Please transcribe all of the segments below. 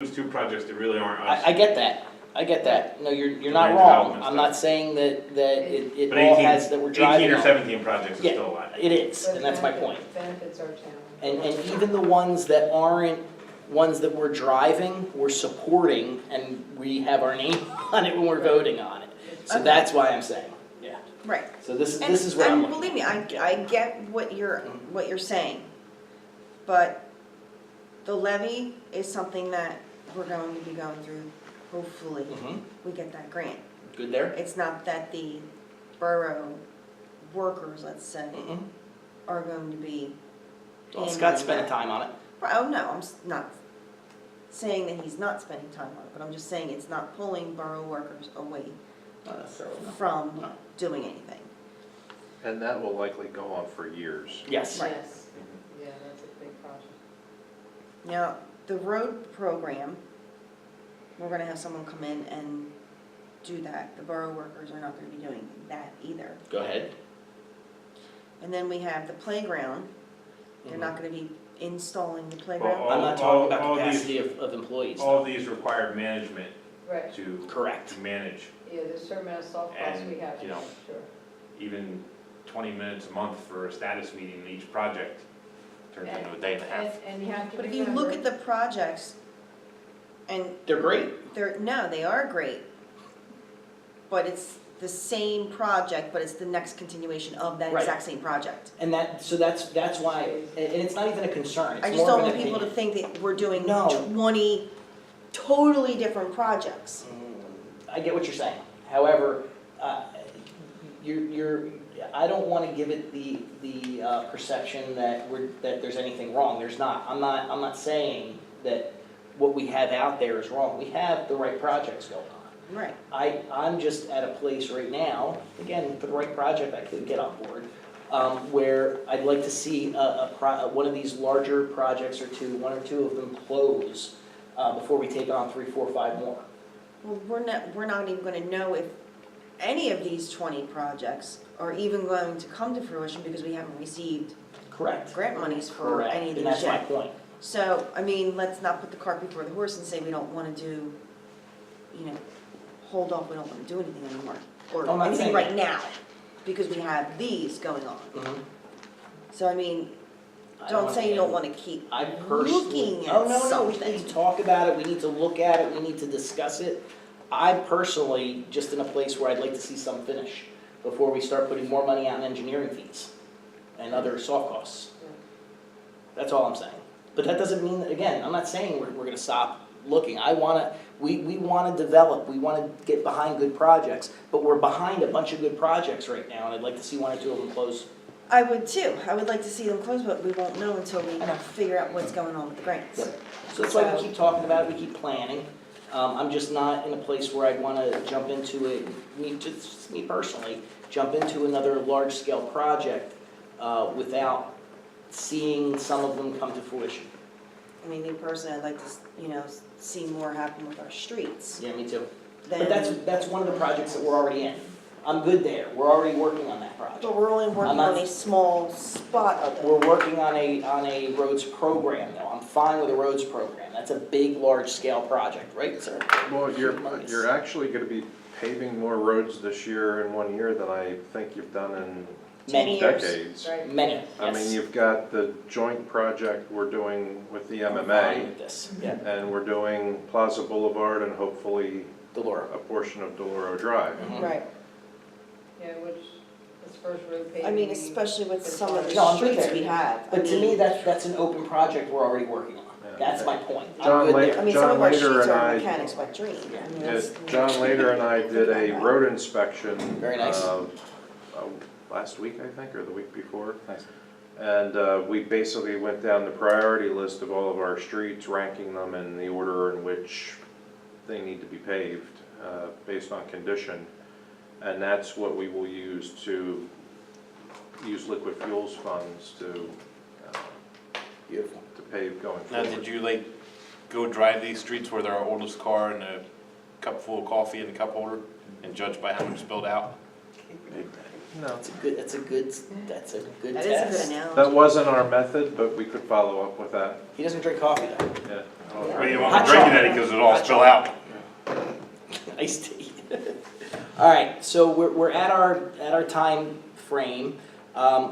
There's two projects that really aren't us. I get that. I get that. No, you're not Land wrong. development I'm stuff. not saying that it But all 18 has, that we're driving 18 or on. 17 projects is Yeah, still alive. it is, and that's my point. Benefits our town. And even the ones that aren't ones that we're driving, we're supporting, and we have our name on it when we're voting on it. So Okay. that's why I'm saying, yeah. Right. So this is what I'm And looking believe me, I get what you're saying, but the levy is something that we're going to be going through. Hopefully, Mhm. we get that grant. Good there? It's not that the borough workers, let's say, Mhm. are going to be. Well, handling Scott's spending that. time on it. Oh, no, not saying that he's not spending time on it, but I'm just saying it's not pulling borough workers away Not necessarily, no. from No. doing anything. And that will likely go on for years. Yes. Right. Yes, yeah, that's a big project. Now, the road program, we're gonna have someone come in and do that. The borough workers are not gonna be doing that either. Go ahead. And then we have the playground. They're not gonna be installing the Well, playground. I'm not all talking about these- capacity of employees. All of these require management Right, to Correct. manage. yeah, there's a certain amount of soft costs we And, have, you know, sure. Even 20 minutes a month for a status meeting in each project turns into a day and a half. And you have to But if you look at remember, the projects, and They're great. they are great, but it's the same project, but it's the next continuation of that Right. exact same project. And that's why, and it's not even a concern. It's I just more of don't an want people to opinion. think that we're doing No. 20 totally different projects. I get what you're saying. However, I don't want to give it the perception that that there's anything wrong. There's not. I'm not saying that what we have out there is wrong. We have the right projects going on. Right. I'm just at a place right now, again, for the right project, I could get on board, where I'd like to see one of these larger projects or one or two of them close before we take on 3, 4, 5 more. Well, we're not even gonna know if any of these 20 projects are even going to come to fruition because we haven't received Correct. grant monies for Correct. any of And these that's my yet. point. So, I mean, let's not put the cart before the horse and say we don't wanna do, hold off, we don't wanna do anything anymore. Or I'm not anything saying right that. now, because we have these going on. Mhm. So, I mean, I don't say you don't wanna- wanna keep I personally. looking at Oh, no, we something. need to talk about it, we need to look at it, we need to discuss it. I'm personally just in a place where I'd like to see some finish before we start putting more money out in engineering fees and other soft costs. That's all I'm saying. But that doesn't mean, that again, I'm not saying we're gonna stop looking. We wanna develop, we wanna get behind good projects, but we're behind a bunch of good projects right now, and I'd like to see 1 or 2 of them close. I would too. I would like to see them close, but we won't know until we I know. figure out what's going on with the grants. Yep. So that's why we keep talking about it, we keep planning. I'm just not in a place where I'd wanna jump into it, me personally, jump into another large-scale project without seeing some of them come to fruition. I mean, me personally, I'd like to, see more happen with our streets. Yeah, me too. Then- But that's one of the projects that we're already in. I'm good there, we're already working on that project. But we're only working not- on a small spot of it. We're working on a roads program though, I'm fine with a roads program, that's a big, large-scale project, right, sir? Well, Humongous. you're actually gonna be paving more roads this year in 1 year than I think you've done in Many, years. decades. Right. many, I mean, yes. you've got the joint project we're doing with the I'm fine MMA, with this, yeah, and we're doing Plaza Boulevard and hopefully Delora. a portion of Deloro Drive. Mhm. Right. Yeah, which, this first road paving. I mean, especially with some of the No, I'm good streets there. we have. I But to me, mean- that's an open project we're already working on. Yeah. That's my point. John I'm good Lake- there. I mean, some John of our Lader streets and are I- mechanics wet dream. I mean, Yeah, that's- John Lader and I did a road inspection. Very nice. Last week, I think, or the week before. Nice. And we basically went down the priority list of all of our streets, ranking them in the order in which they need to be paved, based on condition. And that's what we will use to use liquid fuels funds to Beautiful. pave going Now, forward. did you go drive these streets where our oldest car and a cup full of coffee in the cup holder and judge by how much spilled out? No. That's a good, that's a good That test. is a good analogy. That wasn't our method, but we could follow up with that, He doesn't drink coffee though. yeah. Well, you Hot won't be drinking chocolate. any because it'll all spill out. Iced tea. All right, so we're at our time frame.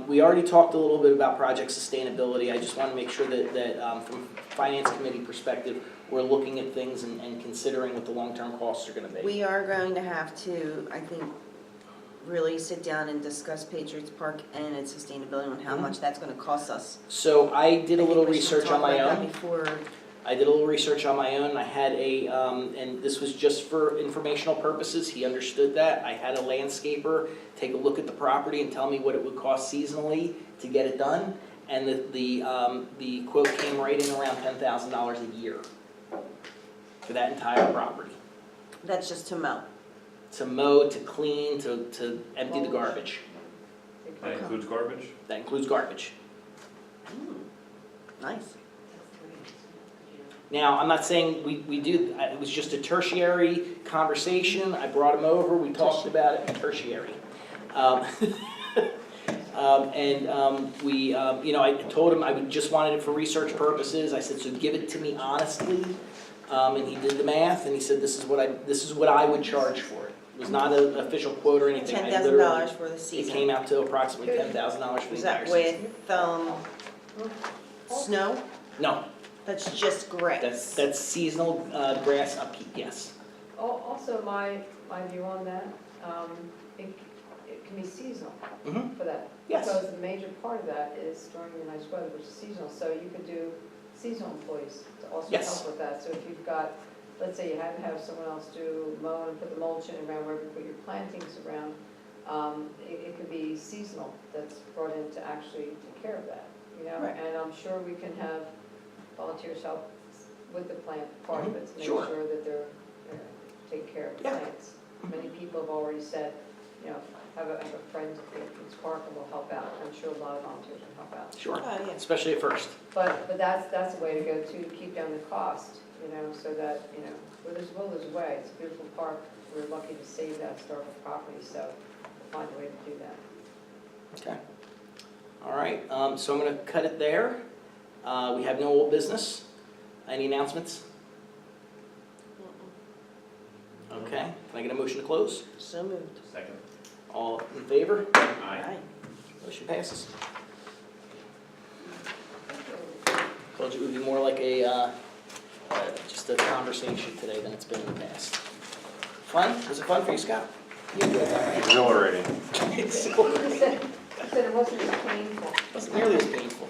We already talked a little bit about project sustainability. I just want to make sure that from finance committee perspective, we're looking at things and considering what the long-term costs are going to be. We are going to have to, I think, really sit down and discuss Patriots Park and its sustainability and how much that's gonna cost us. So I did a I think little we should research on talk my about that own. Before, I did a little research on my own. I had and this was just for informational purposes. He understood that. I had a landscaper take a look at the property and tell me what it would cost seasonally to get it done. And the quote came right in around $10,000 a year for that entire property. that's just to mow. To mow, to clean, to empty the garbage. That includes garbage? That includes garbage. Nice. Now, I'm not saying we do, it was just a tertiary conversation. I brought him over, we talked about it, tertiary. I told him just wanted it for research purposes. I said, so give it to me honestly. And he did the math and he said, this is what I would charge for it. It was not an official quote or anything. I literally- $10,000 for the It season. came out to approximately $10,000 for the Is entire that season. with, snow? No, That's just grass. that's seasonal grass upkeep, yes. Also, my view on that, it can be seasonal Mhm. for that. Yes. Because the major part of that is during the nice weather, which is seasonal, so you could do seasonal employees to also Yes. help with that. So if you've got, let's say you had to have someone else do mow and put the mulch in around wherever you put your plantings around, it could be seasonal that's brought in to actually take care of that, you know? Right. And I'm sure we can have volunteers help with the plant part of it to make Sure. sure that they're taking care of the Yeah. plants. Many people have already said, have a friend at Patriots Park and will help out. I'm sure a lot of volunteers will help out. Sure, Oh, yeah. especially at first. But that's a way to go too, to keep down the cost, so that, where there's will, there's a way. It's a beautiful park. We're lucky to save that historical property, so we'll find a way to do that. Okay. All right, so I'm gonna cut it there. We have no old business. Any announcements? Okay, can I get a motion to close? So moved. Second. All in favor? Aye. Motion passes. Told you it would be more like just a conversation today than it's been in the past. Fun? Was it fun for you, Scott? You enjoyed that, right? Exhilarating. It's He said it wasn't as painful. wasn't nearly as painful.